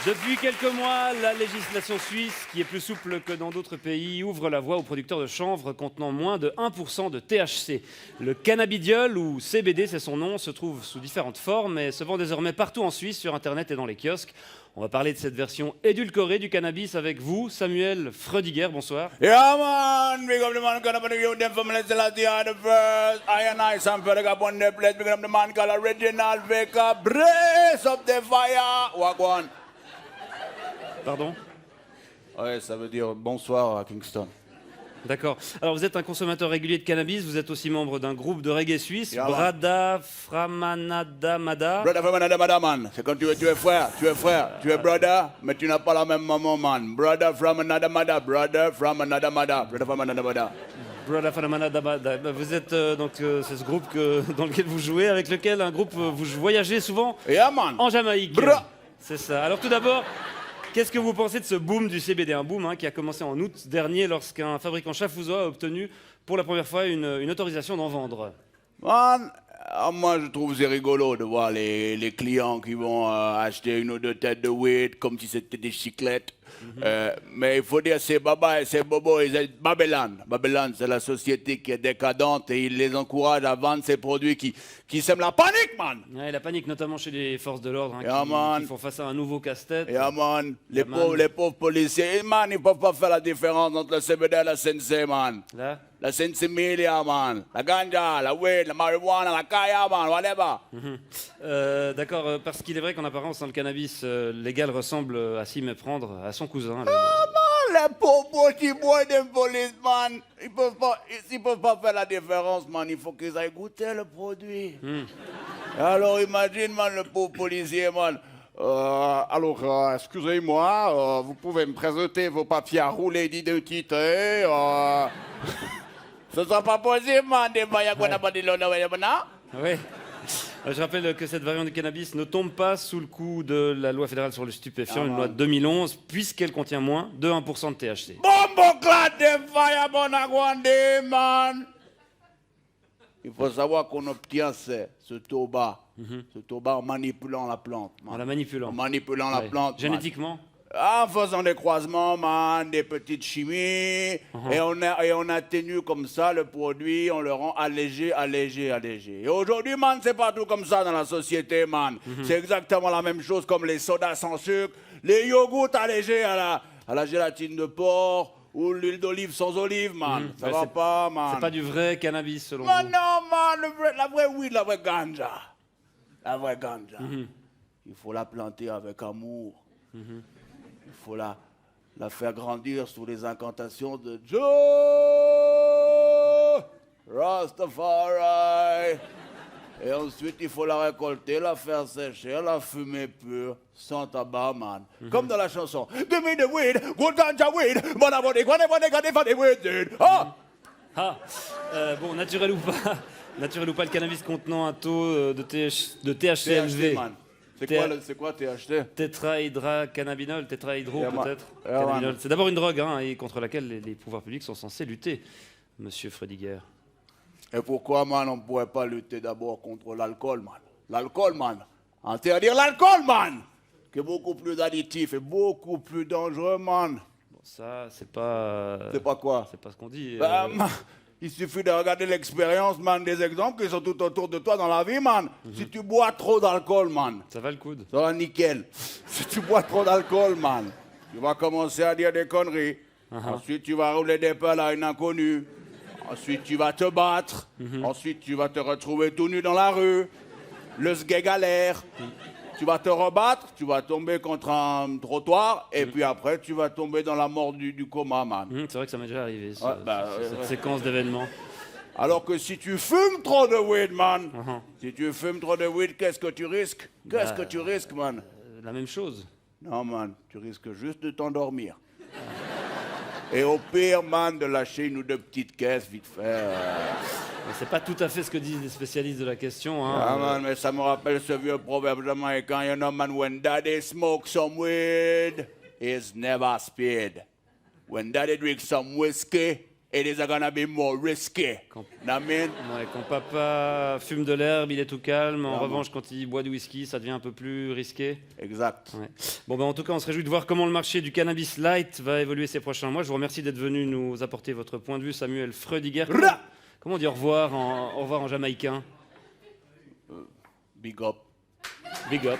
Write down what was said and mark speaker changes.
Speaker 1: Depuis quelques mois, la législation suisse, qui est plus souple que dans d'autres pays, ouvre la voie aux producteurs de chanvre contenant moins de 1% de THC. Le cannabidiol, ou CBD c'est son nom, se trouve sous différentes formes et se vend désormais partout en Suisse, sur Internet et dans les kiosques. On va parler de cette version édulcorée du cannabis avec vous, Samuel Freudiger, bonsoir.
Speaker 2: Yeah, man. Big up the man, gonna put the youth them from the Celestia the first. I and I, Sam Felix up on the place. Big up the man called Original Baker. Brace up the fire. Wagwan.
Speaker 1: Pardon?
Speaker 2: Ouais, ça veut dire bonsoir à Kingston.
Speaker 1: D'accord. Alors vous êtes un consommateur régulier de cannabis, vous êtes aussi membre d'un groupe de reggae suisse,
Speaker 2: Yeah,
Speaker 1: Brada Framanada Mada.
Speaker 2: Brother from another mother, man. C'est quand tu es frère, tu es brother, mais tu n'as pas la même maman, man. Brother from another mother, brother from another mother, brother from another mother.
Speaker 1: Brada Framanada Mada. Vous êtes c'est ce groupe dans lequel vous jouez, avec lequel vous voyagez souvent
Speaker 2: Yeah, man.
Speaker 1: en Jamaïque.
Speaker 2: Bra.
Speaker 1: C'est ça. Alors tout d'abord, qu'est-ce que vous pensez de ce boom du CBD? Un boom qui a commencé en août dernier lorsqu'un fabricant chafouzois a obtenu pour la première fois une autorisation d'en vendre.
Speaker 2: Man, moi je trouve c'est rigolo de voir les clients qui vont acheter une ou deux têtes de weed comme si c'était des chiclettes. Mais il faut dire c'est Baba et c'est Bobo et c'est Babylone. Babylone, c'est la société qui est décadente et il les encourage à vendre ces produits qui sèment la panique, man.
Speaker 1: Ouais, la panique, notamment chez les forces de l'ordre,
Speaker 2: Yeah, man.
Speaker 1: qui font face à un nouveau casse-tête.
Speaker 2: Yeah, man.
Speaker 1: Yeah, man.
Speaker 2: Les pauvres policiers, man, ils peuvent pas faire la différence entre le CBD et la CNC, man.
Speaker 1: Là.
Speaker 2: La Sensimilia, man. La ganja, la weed, la marijuana, la kaya, man, whatever.
Speaker 1: D'accord, parce qu'il est vrai qu'en apparence, le cannabis légal ressemble à s'y méprendre à son cousin.
Speaker 2: Les pauvres petits boys de police, man, ils peuvent pas faire la différence, man. Il faut qu'ils aillent goûter le produit. Alors imagine, man, le pauvre policier, man.
Speaker 3: Excusez-moi, vous pouvez me présenter vos papiers à rouler d'identité.
Speaker 2: Ce sera pas possible, man. Des voyages qu'on n'a pas dit l'honneur,
Speaker 1: Oui. Je rappelle que cette variante du cannabis ne tombe pas sous le coup de la loi fédérale sur le stupéfiant, une loi de 2011, puisqu'elle contient moins de 1% de THC.
Speaker 2: Bombo clad de fire, bonagwande, man. Il faut savoir qu'on obtient ce tabac en manipulant la plante, man.
Speaker 1: En la manipulant.
Speaker 2: En manipulant la
Speaker 1: Ouais.
Speaker 2: plante, man.
Speaker 1: Génétiquement.
Speaker 2: En faisant des croisements, man, des petites chimies, et on atténue comme ça le produit, on le rend allégé. Et aujourd'hui, man, c'est pas tout comme ça dans la société, man. C'est exactement la même chose comme les sodas sans sucre, les yogourts allégés à la gélatine de porc, ou l'huile d'olive sans olive, man. Ça
Speaker 1: Ouais,
Speaker 2: va pas, man.
Speaker 1: C'est pas du vrai cannabis, selon
Speaker 2: Man,
Speaker 1: vous.
Speaker 2: non, man, la vraie weed, la vraie ganja. La vraie ganja. Il faut la planter avec amour. Il faut la faire grandir sous les incantations de Joe Rastafari. Et ensuite, il faut la récolter, la faire sécher, la fumer pure, sans tabac, man. Comme dans la chanson. Give me the weed, good ganja weed, but I want it, what it weed, dude. Ah!
Speaker 1: Bon, naturel ou pas, le cannabis contenant un taux de THC élevé.
Speaker 2: THC, man. C'est quoi THC?
Speaker 1: Tétrahydrocannabinol, tétrahydro
Speaker 2: Yeah, man.
Speaker 1: peut-être.
Speaker 2: Yeah, man.
Speaker 1: Cannabinol. C'est d'abord une drogue et contre laquelle les pouvoirs publics sont censés lutter, monsieur Freudiger.
Speaker 2: Et pourquoi, man, on ne pourrait pas lutter d'abord contre l'alcool, man? L'alcool, man. Interdire l'alcool, man! Qui est beaucoup plus additif et beaucoup plus dangereux, man.
Speaker 1: Bon, ça, c'est pas...
Speaker 2: C'est pas quoi?
Speaker 1: C'est pas ce qu'on dit.
Speaker 2: Man, il suffit de regarder l'expérience, man, des exemples qui sont tout autour de toi dans la vie, man. Si tu bois trop d'alcool, man,
Speaker 1: Ça va le coude.
Speaker 2: ça va nickel. Si tu bois trop d'alcool, man, tu vas commencer à dire des conneries. Ensuite, tu vas rouler des pelles à une inconnue. Ensuite, tu vas te battre. Ensuite, tu vas te retrouver tout nu dans la rue. Le sgeg galère. Tu vas te rebattre, tu vas tomber contre un trottoir, et puis après, tu vas tomber dans la mort du coma, man.
Speaker 1: C'est vrai que ça m'est déjà arrivé, cette
Speaker 2: ouais.
Speaker 1: séquence d'événements.
Speaker 2: Alors que si tu fumes trop de weed, man, si tu fumes trop de weed, qu'est-ce que tu risques? Qu'est-ce que tu risques, man?
Speaker 1: La même chose.
Speaker 2: Non, man, tu risques juste de t'endormir. Et au pire, man, de lâcher une ou deux petites caisses, vite fait.
Speaker 1: Mais c'est pas tout à fait ce que disent les spécialistes de la question.
Speaker 2: Ah, man, mais ça me rappelle ce vieux proverbe jamaïcain, you know, man, when daddy smokes some weed, he's never speed. When daddy drinks some whiskey, it is gonna be more risky. Know what I mean?
Speaker 1: Ouais, quand papa fume de l'herbe, il est tout calme. En
Speaker 2: Vraiment.
Speaker 1: revanche, quand il boit du whisky, ça devient un peu plus risqué.
Speaker 2: Exact.
Speaker 1: Ouais. Bon, ben, en tout cas, on se réjouit de voir comment le marché du cannabis light va évoluer ces prochains mois. Je vous remercie d'être venu nous apporter votre point de vue, Samuel Freudiger. Comment on dit au revoir en jamaïcain?
Speaker 2: Big up.
Speaker 1: Big up.